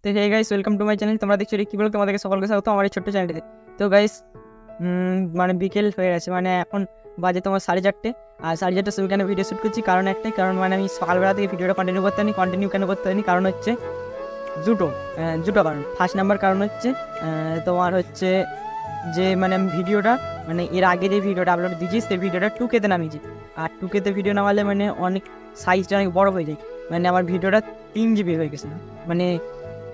তো hey guys, welcome to my channel. তোমরা দেখছো কি বলো, তোমাদেরকে সকলকে স্বাগত আমার এই ছোট্ট চ্যানেলটিতে। তো গাইস, মানে বিকেল হয়ে গেছে, মানে এখন বাজে তোমার 4:30। আর 4:30 সময় কেন ভিডিও শ্যুট করছি কারণ একটাই, কারণ মানে আমি সকালবেলা থেকে ভিডিওটা কন্টিনিউ কেন করতে পারিনি, কারণ হচ্ছে দুটো কারণ। ফার্স্ট নাম্বার কারণ হচ্ছে তোমার হচ্ছে যে মানে আমি ভিডিওটা মানে এর আগে যে ভিডিওটা আপলোড দিয়েছি সেই ভিডিওটা 2K-তে নামিয়েছি। আর 2K-তে ভিডিও নামালে মানে অনেক সাইজটা অনেক বড় হয়ে যায়। মানে আমার ভিডিওটা 3 GB হয়ে গেছিলো, মানে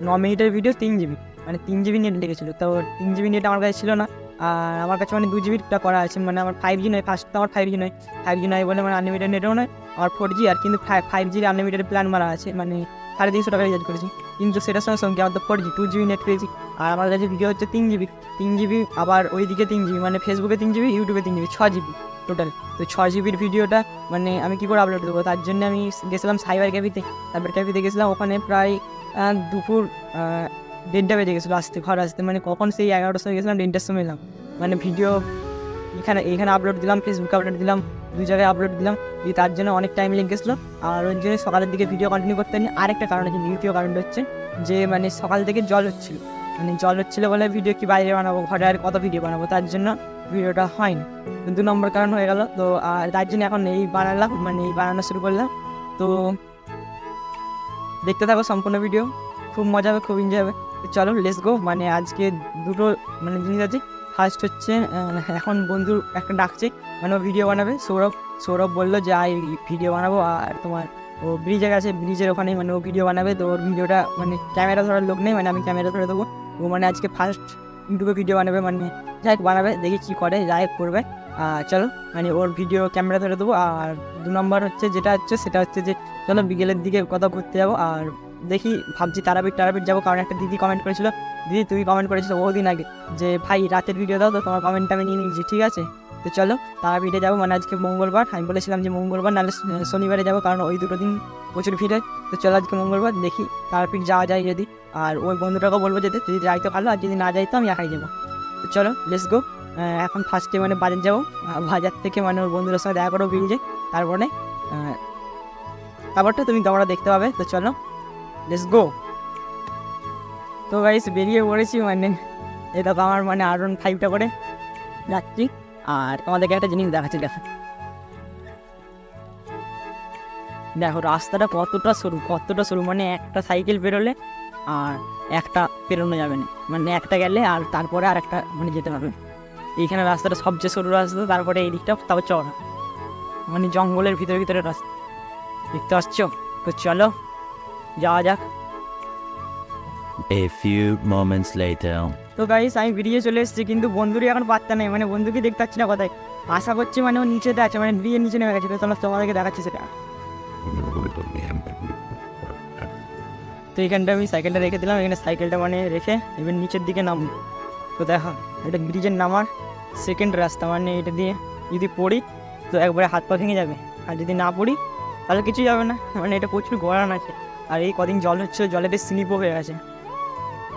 9 মিনিটের ভিডিও 3 GB, মানে 3 GB নেট লেগেছিলো। তো 3 GB নেট আমার কাছে ছিল না, আর আমার কাছে মানে 2 GBটা করা আছে। মানে আমার 5G নয়, ফার্স্ট তো আমার 5G নয় বলে মানে আনলিমিটেড নেটও নয়, আমার 4G। আর কিন্তু 5Gর আনলিমিটেড প্ল্যান মারা আছে, মানে 350 টাকা রিচার্জ করেছি। কিন্তু সেটার সঙ্গে সঙ্গে আমার তো 4G 2 GB নেট পেয়েছি। আর আমার কাছে ভিডিও হচ্ছে 3 GB, আবার ওইদিকে 3 GB, মানে ফেসবুকে 3 GB, ইউটিউবে 3 GB, 6 GB টোটাল। তো 6 GBর ভিডিওটা মানে আমি কী করে আপলোড দেবো? তার জন্য আমি গেছিলাম সাইবার ক্যাফেতে গেছিলাম। ওখানে প্রায় দুপুর 1:30 বেজে গেছিলো ঘর আসতে। মানে কখন সেই 11টার সময় গেছিলাম, 1:30টার সময় এলাম। মানে ভিডিও এখানে আপলোড দিলাম, ফেসবুকে আপলোড দিলাম, 2 জায়গায় আপলোড দিলাম, দিয়ে তার জন্য অনেক টাইম লেগে গেছিলো। আর ওই জন্য সকালের দিকে ভিডিও কন্টিনিউ করতে পারিনি। আরেকটা কারণ হচ্ছে, দ্বিতীয় কারণটা হচ্ছে যে মানে সকাল থেকে জল হচ্ছিলো বলে ভিডিও কি বাইরে বানাবো, ঘরে আর কত ভিডিও বানাবো, তার জন্য ভিডিওটা হয়নি। 2 নম্বর কারণ হয়ে গেল। তো আর তার জন্য এখন এই বানানো শুরু করলাম। তো দেখতে থাকো সম্পূর্ণ ভিডিও, খুব মজা হবে, খুব এনজয় হবে। তো চলো লেটস গো। মানে আজকে দুটো মানে জিনিস আছে। ফার্স্ট হচ্ছে এখন বন্ধু একটা ডাকছে, মানে ও ভিডিও বানাবে। সৌরভ বললো যে ভিডিও বানাবো, আর তোমার ও ব্রিজের ওখানে মানে ও ভিডিও বানাবে। তো ওর ভিডিওটা মানে ক্যামেরা ধরার লোক নেই, মানে আমি ক্যামেরা ধরে দেবো। ও মানে আজকে ফার্স্ট ইউটিউবে ভিডিও বানাবে, মানে যাই বানাবে, দেখি কী করে, যাই করবে। চলো মানে ওর ভিডিও ক্যামেরা ধরে দেবো। আর 2 নম্বর হচ্ছে সেটা হচ্ছে যে চলো বিকেলের দিকে কোথাও ঘুরতে যাবো। আর দেখি ভাবছি তারাপীঠ যাবো, কারণ একটা দিদি কমেন্ট করেছিল, দিদি তুমি কমেন্ট করেছিলো বহুদিন আগে যে ভাই রাতের ভিডিও দাও, তো তোমার কমেন্টটা আমি নিয়ে নিয়েছি, ঠিক আছে। তো চলো তারাপীঠে যাবো, মানে আজকে মঙ্গলবার, আমি বলেছিলাম যে মঙ্গলবার নাহলে শনিবারে যাবো, কারণ ওই দুটো দিন প্রচুর ভিড় হয়। তো চলো আজকে মঙ্গলবার, দেখি তারাপীঠ যাওয়া যায় যদি। আর ওই বন্ধুটাকেও বলবো যেতে, যদি যাই তো ভালো, আর যদি না যাই তো আমি একাই যাবো। তো চলো লেটস গো। এখন ফার্স্টে মানে বাজার যাবো, বাজার থেকে মানে ওর বন্ধুদের সঙ্গে দেখা করো বেরিয়ে, তারপরটা তোমরা দেখতে পাবে। তো চলো লেটস গো। তো গাইস বেরিয়ে পড়েছি, মানে এটা তো আমার মানে R15টা করে যাচ্ছি। আর তোমাদেরকে একটা জিনিস দেখাচ্ছি, দেখো রাস্তাটা কতটা সরু, মানে একটা সাইকেল বেরোলে আর একটা পেরোনো যাবে না, মানে একটা গেলে আর তারপরে আর একটা মানে যেতে হবে। এইখানে রাস্তাটা সবচেয়ে সরু রাস্তা, তারপরে এই দিকটা তারপর চড়া, মানে জঙ্গলের ভিতরে রাস্তা, দেখতে পাচ্ছ। তো চলো যাওয়া যাক। A few moments later. তো গাইস আমি বেরিয়ে চলে এসেছি, কিন্তু বন্ধুরই এখন পাত্তা নেই, মানে বন্ধুকে দেখতে পাচ্ছি না কোথায়। আশা করছি মানে ও নিচেতে আছে, মানে ব্রিজের নিচে নেমে গেছে। তো তোমাদেরকে দেখাচ্ছি সেটা। তো এইখানটা আমি সাইকেলটা রেখে দিলাম, এখানে সাইকেলটা মানে রেখে এবার নিচের দিকে নামবো। তো দেখা এটা ব্রিজের নামার সেকেন্ড রাস্তা, মানে এটা দিয়ে যদি পড়ি তো একবারে হাত পা ভেঙে যাবে, আর যদি না পড়ি তাহলে কিছুই যাবে না। মানে এটা প্রচুর গড়ান আছে, আর এই কদিন জল হচ্ছে, জলেতে স্লিপও হয়ে গেছে।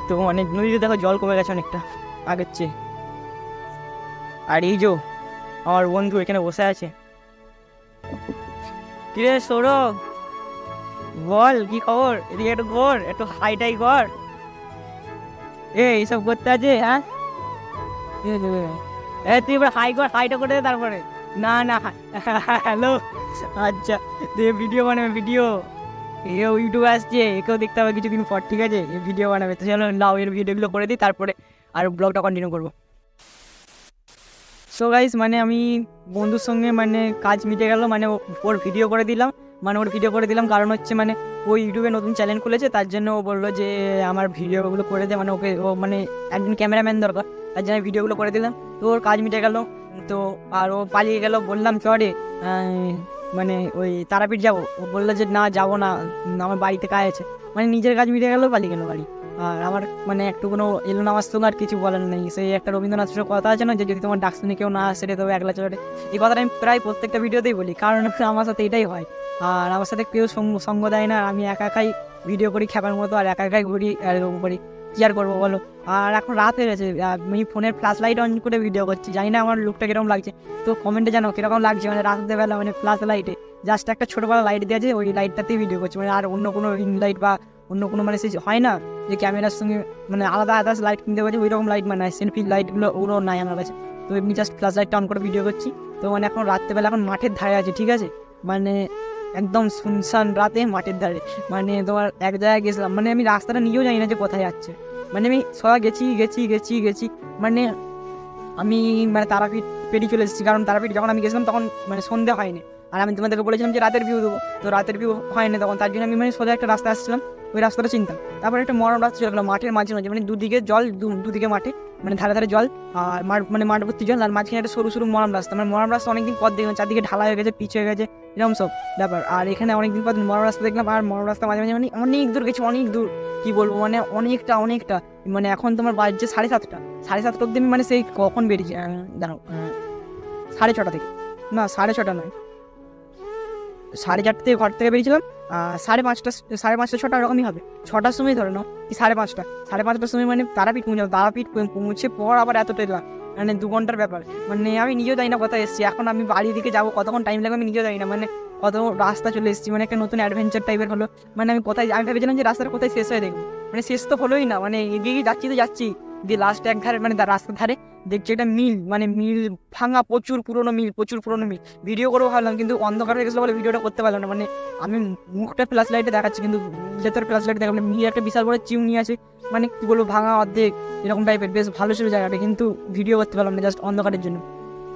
তো মানে নদীতে দেখো জল কমে গেছে অনেকটা আগের চেয়ে। আর এই যে আমার বন্ধু এখানে বসে আছে। কিরে সৌরভ, বল কি খবর? এদিকে একটু কর, একটু হাইটাই কর। এইসব করতে আছে, হ্যাঁ তুই এবার হাইটা করে দে, তারপরে না হ্যালো, আচ্ছা তুই ভিডিও বানাবে, এও ইউটিউবে আসছে, একেও দেখতে হবে কিছুদিন পর, ঠিক আছে? এই ভিডিও বানাবে। তো চলো নাও এর ভিডিওগুলো করে দিই, তারপরে আর ব্লগটা কন্টিনিউ করবো। সো গাইস, মানে আমি বন্ধুর সঙ্গে মানে কাজ মিটে গেল, মানে ওর ভিডিও করে দিলাম, কারণ হচ্ছে মানে ও ইউটিউবে নতুন চ্যানেল খুলেছে, তার জন্য ও বললো যে আমার ভিডিওগুলো করে দে, মানে ও মানে একজন ক্যামেরাম্যান দরকার, তার জন্য ভিডিওগুলো করে দিলাম। তো ওর কাজ মিটে গেল। তো আর ও পালিয়ে গেল, বললাম চরে মানে ওই তারাপীঠ যাবো, ও বললো যে না যাবো না, আমার বাড়িতে কাজ আছে। মানে নিজের কাজ মিটে গেল, পালিয়ে গেল বাড়ি। আর আমার মানে একটু কোনো এলো না আমার সঙ্গে, আর কিছু বলার নেই। সেই একটা রবীন্দ্রনাথের কথা আছে না, যে যদি তোমার ডাক শুনে কেউ না আসে তবে একলা চলে। এই কথাটা আমি প্রায় প্রত্যেকটা ভিডিওতেই বলি, কারণ আমার সাথে এটাই হয়। আর আমার সাথে কেউ সঙ্গ দেয় না, আমি একাই ভিডিও করি খ্যাপার মতো, আর একাই ঘুরি আর করি, কি আর করবো বলো। আর এখন রাত হয়ে গেছে, আমি ফোনের ফ্ল্যাশ লাইট অন করে ভিডিও করছি, জানি না আমার লুকটা কিরকম লাগছে। তো কমেন্টে জানো কিরকম লাগছে, মানে রাতের বেলা মানে ফ্ল্যাশ লাইটে জাস্ট একটা ছোটোবেলা লাইট দিয়েছে, ওই লাইটটাতেই ভিডিও করছি, মানে আর অন্য কোনো রিং লাইট বা অন্য কোনো মানে সেই হয় না যে ক্যামেরার সঙ্গে মানে আলাদা আলাদা লাইট কিনতে পারছি, ওই রকম লাইট মানে সেলফি লাইটগুলো ওগুলো নাই আমার কাছে। তো এমনি জাস্ট ফ্ল্যাশ লাইটটা অন করে ভিডিও করছি। তো মানে এখন রাত্রেবেলা এখন মাঠের ধারে আছে, ঠিক আছে, মানে একদম শুনশান রাতে মাঠের ধারে, মানে তোমার এক জায়গায় গেছিলাম, মানে আমি রাস্তাটা নিজেও জানি না যে কোথায় যাচ্ছে, মানে আমি সবাই গেছি মানে আমি মানে তারাপীঠ পেরিয়ে চলে এসেছি, কারণ তারাপীঠ যখন আমি গেছিলাম তখন মানে সন্ধে হয়নি, আর আমি তোমাদেরকে বলেছিলাম যে রাতের ভিউ দেবো, তো রাতের ভিউ হয়নি তখন, তার জন্য আমি মানে সোজা একটা রাস্তা আসছিলাম, ওই রাস্তাটা চিনতাম। তারপরে একটা মরম রাস্তা চলে গেলো মাঠের মাঝে মাঝে, মানে দুদিকে জল, দুদিকে মাঠে, মানে ধারে ধারে জল, আর মানে মাঠ ভর্তি জল, আর মাঝখানে একটা সরু সরু মরম রাস্তা, মানে মরম রাস্তা অনেকদিন পর দেখলাম, চারদিকে ঢালা হয়ে গেছে, পিচ হয়ে গেছে, এরকম সব ব্যাপার। আর এখানে অনেকদিন পর মরম রাস্তা দেখলাম, আর মরম রাস্তা মাঝে মাঝে মানে অনেক দূর গেছি, অনেক দূর, কী বলবো মানে অনেকটা, মানে এখন তোমার বাজছে 7:30 অব্দি আমি মানে সেই কখন বেরিয়েছি দাঁড়াও 6:30 থেকে, না 6:30 নয়, 4:30 থেকে ঘর থেকে বেরিয়েছিলাম, 5:30 6টা এরকমই হবে, 6টার সময় ধরে নাও কি 5:30টার সময় মানে তারাপীঠ পৌঁছে পর আবার এতটা এলাম, মানে 2 ঘন্টার ব্যাপার, মানে আমি নিজেও জানি না কোথায় এসেছি, এখন আমি বাড়ির দিকে যাবো কতক্ষণ টাইম লাগবে আমি নিজেও জানি না, মানে কত রাস্তা চলে এসেছি, মানে একটা নতুন অ্যাডভেঞ্চার টাইপের হলো, মানে আমি ভেবেছিলাম যে রাস্তাটা কোথায় শেষ হয়ে দেখবো, মানে শেষ তো হলোই না, মানে এগিয়ে যাচ্ছি দিয়ে লাস্ট এক ধারে মানে রাস্তার ধারে দেখছি একটা মিল, মানে মিল ভাঙা, প্রচুর পুরোনো মিল, ভিডিও করেও ভাবলাম কিন্তু অন্ধকার হয়ে গেছিলো বলে ভিডিওটা করতে পারলাম না, মানে আমি মুখটা ফ্ল্যাশ লাইটে দেখাচ্ছি কিন্তু ভেতরে ফ্ল্যাশ লাইটে দেখাবো, মিল একটা বিশাল বড় চিমনি আছে, মানে কি বলবো ভাঙা অর্ধেক এরকম টাইপের, বেশ ভালো ছিল জায়গাটা, কিন্তু ভিডিও করতে পারলাম না জাস্ট অন্ধকারের জন্য।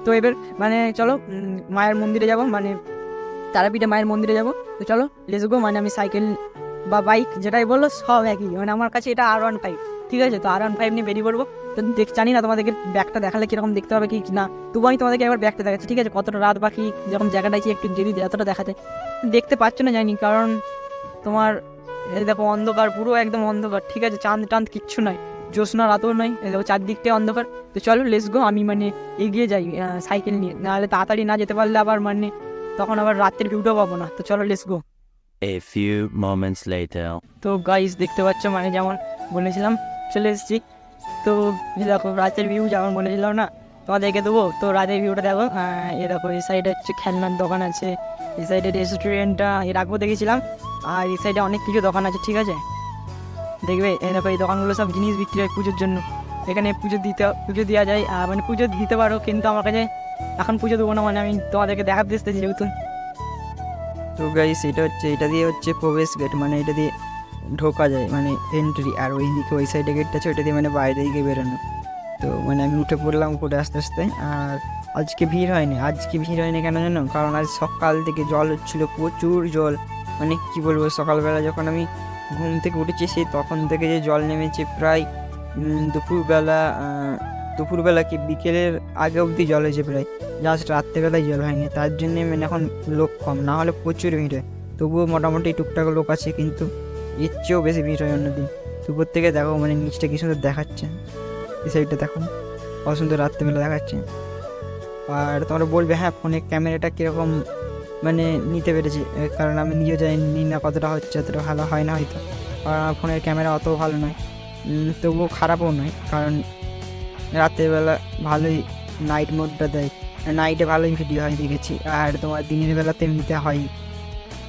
তো এবার মানে চলো মায়ের মন্দিরে যাবো, মানে তারাপীঠে মায়ের মন্দিরে যাবো, তো চলো লেটস গো। মানে আমি সাইকেল বা বাইক যেটাই বললো সব একই, মানে আমার কাছে এটা R15, ঠিক আছে, তো R15 নিয়ে বেরিয়ে পড়বো। তো জানি না তোমাদেরকে ব্যাগটা দেখালে কীরকম দেখতে হবে কি না, তবু আমি তোমাদেরকে একবার ব্যাগটা দেখাচ্ছি, ঠিক আছে, কতটা রাত বাকি যখন জায়গাটা একটু যদি এতটা দেখাতে দেখতে পাচ্ছ না জানি, কারণ তোমার এই দেখো অন্ধকার, পুরো একদম অন্ধকার, ঠিক আছে, চাঁদ কিচ্ছু নয়, জ্যোৎস্না রাতও নয়, এই দেখো চারদিকটাই অন্ধকার। তো চলো লেটস গো, আমি মানে এগিয়ে যাই সাইকেল নিয়ে, নাহলে তাড়াতাড়ি না যেতে পারলে আবার মানে তখন আবার রাতের ভিউটাও পাবো না। তো চলো let's go. A few moments later. তো গাইস দেখতে পাচ্ছ মানে যেমন বলেছিলাম চলে এসেছি, তো এই দেখো রাতের ভিউ যেমন বলেছিলাম না তোমাদেরকে দেবো, তো রাতের ভিউটা দেখো, এ দেখো এই সাইডে হচ্ছে খেলনার দোকান আছে, এই সাইডে রেস্টুরেন্টটা এর আগেও দেখেছিলাম, আর এই সাইডে অনেক কিছু দোকান আছে, ঠিক আছে, দেখবে এই দেখো এই দোকানগুলো সব জিনিস বিক্রি হয় পুজোর জন্য, এখানে পুজো দেওয়া যায়, মানে পুজো দিতে পারো, কিন্তু আমার কাছে এখন পুজো দেবো না, মানে আমি তোমাদেরকে দেখাতে এসেছি যেহেতু। তো গাইস এটা দিয়ে হচ্ছে প্রবেশ গেট, মানে এটা দিয়ে ঢোকা যায় মানে এন্ট্রি, আর ওই দিকে ওই সাইডে গেটটা আছে ওইটা দিয়ে মানে বাইরে দিকে বেরোনো। তো মানে আমি উঠে পড়লাম উপরে আস্তে আস্তে, আর আজকে ভিড় হয়নি কেন জানো, কারণ আজ সকাল থেকে জল হচ্ছিলো, প্রচুর জল, মানে কি বলবো, সকালবেলা যখন আমি ঘুম থেকে উঠেছি সেই তখন থেকে যে জল নেমেছে, প্রায় দুপুরবেলা কি বিকেলের আগে অবধি জল হয়েছে, প্রায় জাস্ট রাত্রেবেলায় জল হয়নি, তার জন্যে মানে এখন লোক কম, না হলে প্রচুর ভিড় হয়, তবুও মোটামুটি টুকটাক লোক আছে, কিন্তু এর চেয়েও বেশি ভিড় হয় অন্যদিন। দুপুর থেকে দেখো মানে নিচটা কি সুন্দর দেখাচ্ছে, এই সাইডটা দেখো কত সুন্দর রাত্রেবেলা দেখাচ্ছে। আর তোমরা বলবে হ্যাঁ ফোনের ক্যামেরাটা কীরকম মানে নিতে পেরেছি, কারণ আমি নিজেও জানি না কতটা হচ্ছে, অতটা ভালো হয় না হয়তো, কারণ আমার ফোনের ক্যামেরা অত ভালো নয়, তবুও খারাপও নয়, কারণ রাত্রেবেলা ভালোই নাইট মোডটা দেয়, নাইটে ভালোই ভিডিও হয় দেখেছি, আর তোমার দিনের বেলাতে এমনিতে হয়।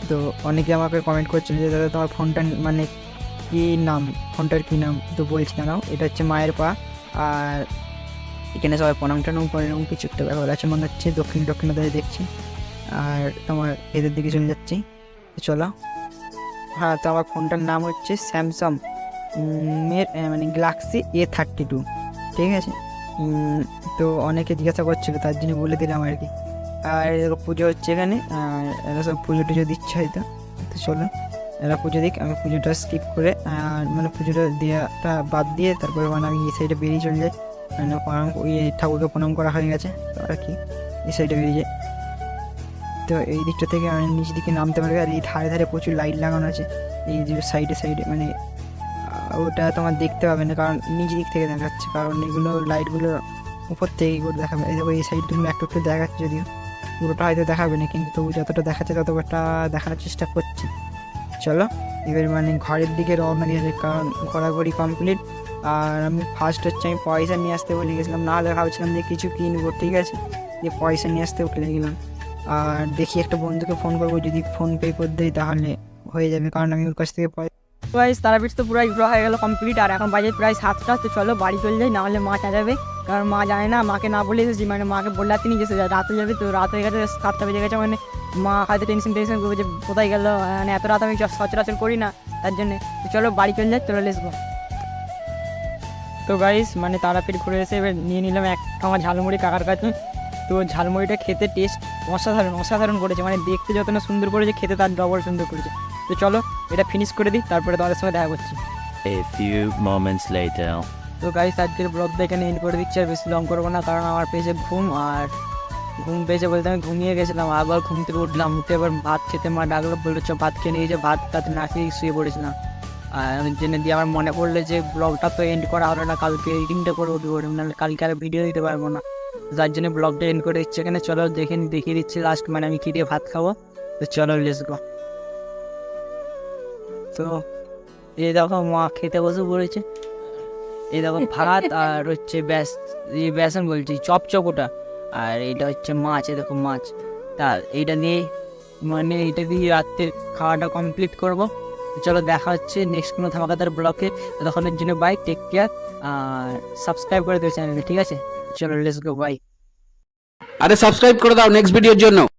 তো অনেকে আমাকে কমেন্ট করছিল যে দাদা তোমার ফোনটা মানে ফোনটার কী নাম, তো বলছি না, এটা হচ্ছে মায়ের পা, আর এখানে সবাই প্রণাম টনাম করে, এরকম কিছু একটা ব্যাপার আছে মনে হচ্ছে, দক্ষিণে দেখছি, আর তোমার এদের দিকে চলে যাচ্ছি, চলো। হ্যাঁ, তো আমার ফোনটার নাম হচ্ছে স্যামসাং মানে গ্যালাক্সি A32, ঠিক আছে। তো অনেকে জিজ্ঞাসা করছিল তার জন্য বলে দিলাম আর কি। আর এরকম পুজো হচ্ছে এখানে, আর এরা সব পুজো টুজো দিচ্ছে হয়তো, তো চলো এরা পুজো দিক, আমি পুজোটা স্কিপ করে আর মানে পুজোটা দেওয়াটা বাদ দিয়ে তারপরে মানে আমি এই সাইডে বেরিয়ে চলে যাই, মানে ওই ঠাকুরকে প্রণাম করা হয়ে গেছে তো আর কি, এই সাইডে বেরিয়ে যাই। তো এই দিকটা থেকে আমি নিচ দিকে নামতে পারবে, আর এই ধারে প্রচুর লাইট লাগানো আছে, এই যে সাইডে মানে ওটা তোমার দেখতে পাবে না, কারণ নিচ দিক থেকে দেখাচ্ছে, কারণ এগুলো লাইটগুলো উপর থেকে করে দেখাবে, এই দেখো এই সাইডগুলো একটু দেখাচ্ছে, যদিও পুরোটা হয়তো দেখাবে না, কিন্তু তবু যতটা দেখাচ্ছে ততটা দেখানোর চেষ্টা করছি। চলো এবার মানে ঘরের দিকে রওনা দিয়ে যাবে, কারণ ঘোরাঘুরি কমপ্লিট। আর আমি ফার্স্ট হচ্ছে আমি পয়সা নিয়ে আসতে বলে গেছিলাম, নাহলে ভাবছিলাম যে কিছু কিনবো, ঠিক আছে, যে পয়সা নিয়ে আসতে বলে গেলাম। আর দেখি একটা বন্ধুকে ফোন করবো, যদি ফোন পে করে দেয় তাহলে হয়ে যাবে, কারণ আমি ওর কাছ থেকে গাইস তারাপীঠ তো পুরো ঘোরা হয়ে গেল কমপ্লিট, আর এখন বাজে প্রায় 7টা। তো চলো বাড়ি চলে যাই, নাহলে মা যাবে, কারণ মা জানে না, মাকে না বলে এসেছি, মানে মাকে বললে তিনি গেছে রাত হয়ে যাবে। তো রাত হয়ে গেছে, 7টা বেজে গেছে, মানে মা হয়তো টেনশন করবে যে কোথায় গেল, মানে এত রাত আমি সচরাচর করি না তার জন্যে। তো চলো বাড়ি চলে যাই, চলে আসবো। তো গাইস মানে তারাপীঠ ঘুরে এসে এবার নিয়ে নিলাম এক আমার ঝালমুড়ি কাকার কাছে। তো ঝালমুড়িটা খেতে টেস্ট অসাধারণ করেছে, মানে দেখতে যত না সুন্দর করেছে, খেতে তার ডবল সুন্দর করেছে। তো চলো এটা ফিনিশ করে দিই, তারপরে তোমাদের সঙ্গে দেখা করছি। A few moments later. তো গাইস আজকের ব্লগটা এখানে এন্ড করে দিচ্ছি, আর বেশি লং করবো না, কারণ আমার পেয়েছে ঘুম পেয়েছে বলতে আমি ঘুমিয়ে গেছিলাম। আবার ঘুম থেকে উঠলাম, উঠে এবার ভাত খেতে মা ডাকলো, বললো চ ভাত খেয়ে নিয়ে যে ভাত টাত না খেয়ে শুয়ে পড়েছিলাম। আর জেনে দিয়ে আমার মনে পড়লো যে ব্লগটা তো এন্ড করা হলো না, কালকে এডিটিংটা করে উঠবো, নাহলে কালকে আর ভিডিও দিতে পারবো না। যার জন্য ব্লগটা এন্ড করে দিচ্ছে এখানে। চলো দেখিয়ে দিচ্ছি লাস্ট, মানে আমি কী দিয়ে ভাত খাবো। তো চলো লেটস গো। তো এই দেখো মা খেতে বসে পড়েছে, এই দেখো ভাত আর হচ্ছে বেসন বলছি চপচপোটা, আর এটা হচ্ছে মাছ, এই দেখো মাছ। তা এইটা দিয়ে মানে এইটা দিয়ে রাত্রে খাওয়াটা কমপ্লিট করবো। চলো দেখা হচ্ছে নেক্সট কোনো ধামাকাদার ব্লগে। ততক্ষণের জন্য বাই, টেক কেয়ার, আর সাবস্ক্রাইব করে দেবে চ্যানেলে, ঠিক আছে? চলো লেটস গো, বাই। আরে সাবস্ক্রাইব করে দাও নেক্সট ভিডিওর জন্য।